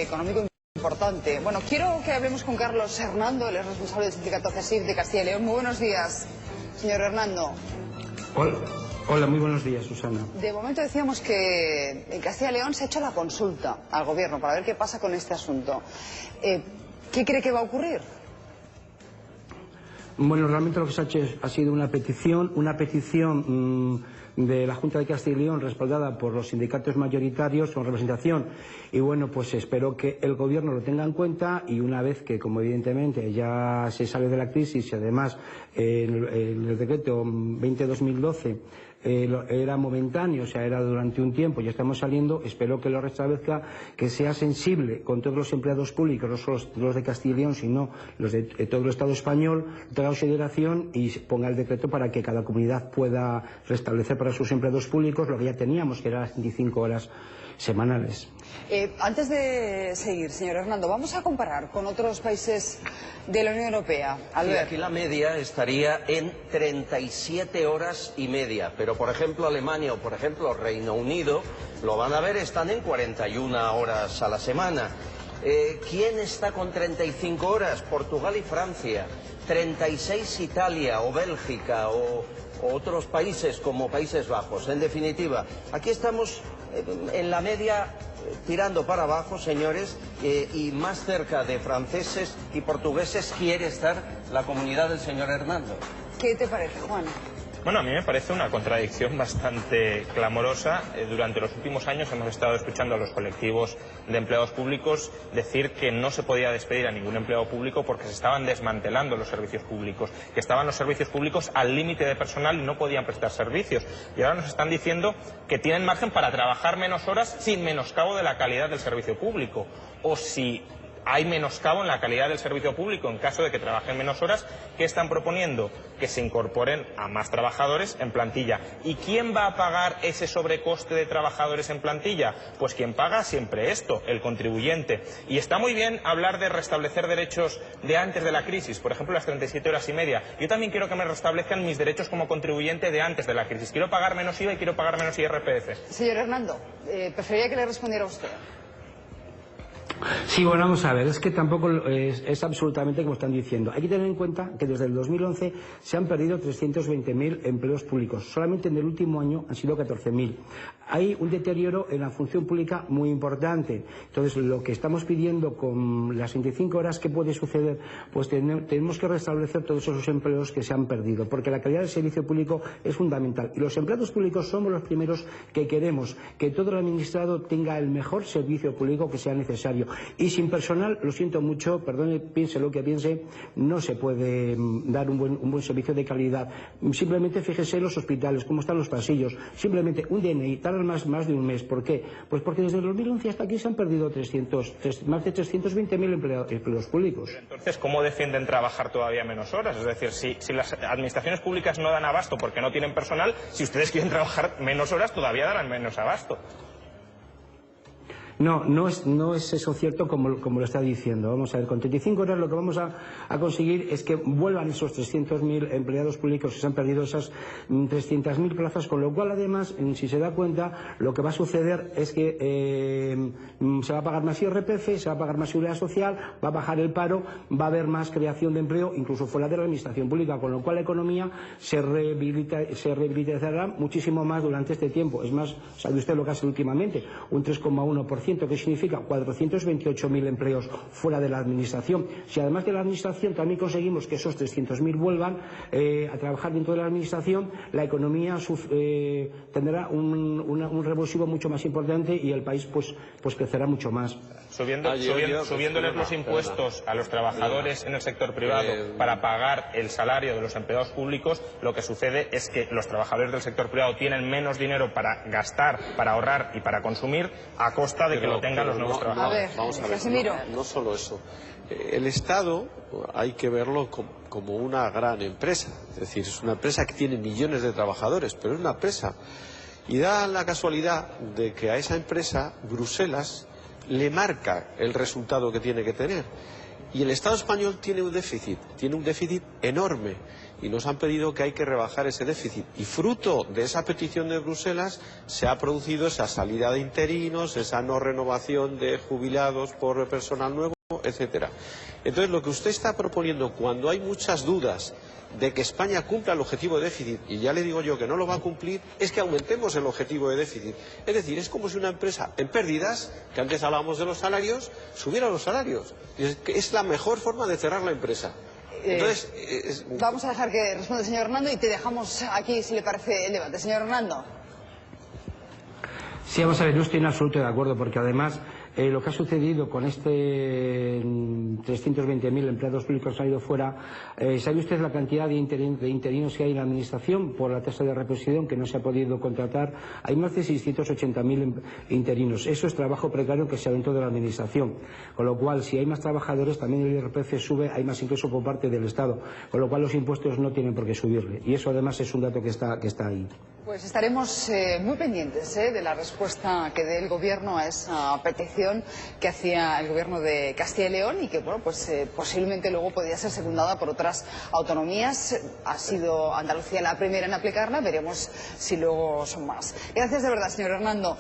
económico importante. Bueno, quiero que hablemos con Carlos Hernando, él es responsable del sindicato CESIF de Castilla y León. Muy buenos días, señor Hernando. Hola, muy buenos días, Susana. De momento decíamos que en Castilla y León se ha hecho la consulta al gobierno para ver qué pasa con este asunto. ¿Qué cree que va a ocurrir? Bueno, realmente lo que se ha hecho ha sido una petición de la Junta de Castilla y León respaldada por los sindicatos mayoritarios con representación, y bueno, pues espero que el gobierno lo tenga en cuenta, y una vez que, como evidentemente ya se sale de la crisis y además el decreto 20-2012 era momentáneo, o sea, era durante un tiempo, ya estamos saliendo, espero que lo restablezca, que sea sensible con todos los empleados públicos, no solo los de Castilla y León, sino los de todo el Estado español, tenga consideración y ponga el decreto para que cada comunidad pueda restablecer para sus empleados públicos lo que ya teníamos, que eran las 25 horas semanales. Antes de seguir, señor Hernando, vamos a comparar con otros países de la Unión Europea. Sí, aquí la media estaría en 37 horas y media, pero por ejemplo Alemania o por ejemplo Reino Unido, lo van a ver, están en 41 horas a la semana. ¿Quién está con 35 horas? Portugal y Francia. 36 Italia o Bélgica o otros países como Países Bajos. En definitiva, aquí estamos en la media tirando para abajo, señores, y más cerca de franceses y portugueses quiere estar la comunidad del señor Hernando. ¿Qué te parece, Juan? Bueno, a mí me parece una contradicción bastante clamorosa. Durante los últimos años hemos estado escuchando a los colectivos de empleados públicos decir que no se podía despedir a ningún empleado público porque se estaban desmantelando los servicios públicos, que estaban los servicios públicos al límite de personal y no podían prestar servicios. Y ahora nos están diciendo que tienen margen para trabajar menos horas sin menoscabo de la calidad del servicio público. O si hay menoscabo en la calidad del servicio público en caso de que trabajen menos horas, ¿qué están proponiendo? Que se incorporen a más trabajadores en plantilla. ¿Y quién va a pagar ese sobrecoste de trabajadores en plantilla? Pues quien paga siempre esto, el contribuyente. Y está muy bien hablar de restablecer derechos de antes de la crisis, por ejemplo las 37 horas y media. Yo también quiero que me restablezcan mis derechos como contribuyente de antes de la crisis. Quiero pagar menos IVA y quiero pagar menos IRPF. Señor Hernando, preferiría que le respondiera usted. Sí, bueno, vamos a ver, es que tampoco es absolutamente como están diciendo. Hay que tener en cuenta que desde el 2011 se han perdido 320.000 empleos públicos. Solamente en el último año han sido 14.000. Hay un deterioro en la función pública muy importante. Entonces, lo que estamos pidiendo con las 25 horas, ¿qué puede suceder? Pues tenemos que restablecer todos esos empleos que se han perdido, porque la calidad del servicio público es fundamental. Y los empleados públicos somos los primeros que queremos que todo el administrado tenga el mejor servicio público que sea necesario. Y sin personal, lo siento mucho, perdone, piense lo que piense, no se puede dar un buen servicio de calidad. Simplemente fíjese en los hospitales, cómo están los pasillos. Simplemente un DNI, tardan más de un mes. ¿Por qué? Pues porque desde el 2011 hasta aquí se han perdido más de 320.000 empleos públicos. Pero entonces, ¿cómo defienden trabajar todavía menos horas? Es decir, si las administraciones públicas no dan abasto porque no tienen personal, si ustedes quieren trabajar menos horas, todavía darán menos abasto. No es eso cierto como lo está diciendo. Vamos a ver, con 35 horas lo que vamos a conseguir es que vuelvan esos 300.000 empleados públicos que se han perdido, esas 300.000 plazas, con lo cual además, si se da cuenta, lo que va a suceder es que se va a pagar más IRPF, se va a pagar más seguridad social, va a bajar el paro, va a haber más creación de empleo, incluso fuera de la administración pública, con lo cual la economía se rehabilitará muchísimo más durante este tiempo. Es más, sabe usted lo que hace últimamente, un 3,1%. Que significa 428.000 empleos fuera de la administración. Si además de la administración también conseguimos que esos 300.000 vuelvan a trabajar dentro de la administración, la economía tendrá un revulsivo mucho más importante y el país pues crecerá mucho más. Subiéndoles los impuestos a los trabajadores en el sector privado para pagar el salario de los empleados públicos, lo que sucede es que los trabajadores del sector privado tienen menos dinero para gastar, para ahorrar y para consumir a costa de que lo tengan los nuevos trabajadores. Vamos a ver, no solo eso. El Estado hay que verlo como una gran empresa. Es decir, es una empresa que tiene millones de trabajadores, pero es una empresa. Y da la casualidad de que a esa empresa Bruselas le marca el resultado que tiene que tener. Y el Estado español tiene un déficit enorme. y nos han pedido que hay que rebajar ese déficit. Y fruto de esa petición de Bruselas se ha producido esa salida de interinos, esa no renovación de jubilados por personal nuevo, etcétera. Entonces, lo que usted está proponiendo, cuando hay muchas dudas de que España cumpla el objetivo de déficit, y ya le digo yo que no lo va a cumplir, es que aumentemos el objetivo de déficit. Es decir, es como si una empresa en pérdidas, que antes hablábamos de los salarios, subiera los salarios. Es la mejor forma de cerrar la empresa. Entonces, vamos a dejar que responda el señor Hernando y te dejamos aquí, si le parece, el debate. Señor Hernando. Sí, vamos a ver, yo estoy en absoluto de acuerdo, porque además lo que ha sucedido con este 320.000 empleados públicos que han ido fuera, ¿sabe usted la cantidad de interinos que hay en la Administración por la tasa de reposición que no se ha podido contratar? Hay más de 680.000 interinos. Eso es trabajo precario que se ha dentro de la Administración. Con lo cual, si hay más trabajadores, también el IRPF sube, hay más ingreso por parte del Estado. Con lo cual, los impuestos no tienen por qué subirle. Y eso, además, es un dato que está ahí. Pues estaremos muy pendientes de la respuesta que dé el Gobierno a esa petición que hacía el Gobierno de Castilla y León y que, bueno, pues posiblemente luego podría ser secundada por otras autonomías. Ha sido Andalucía la primera en aplicarla, veremos si luego son más. Gracias de verdad, señor Hernando.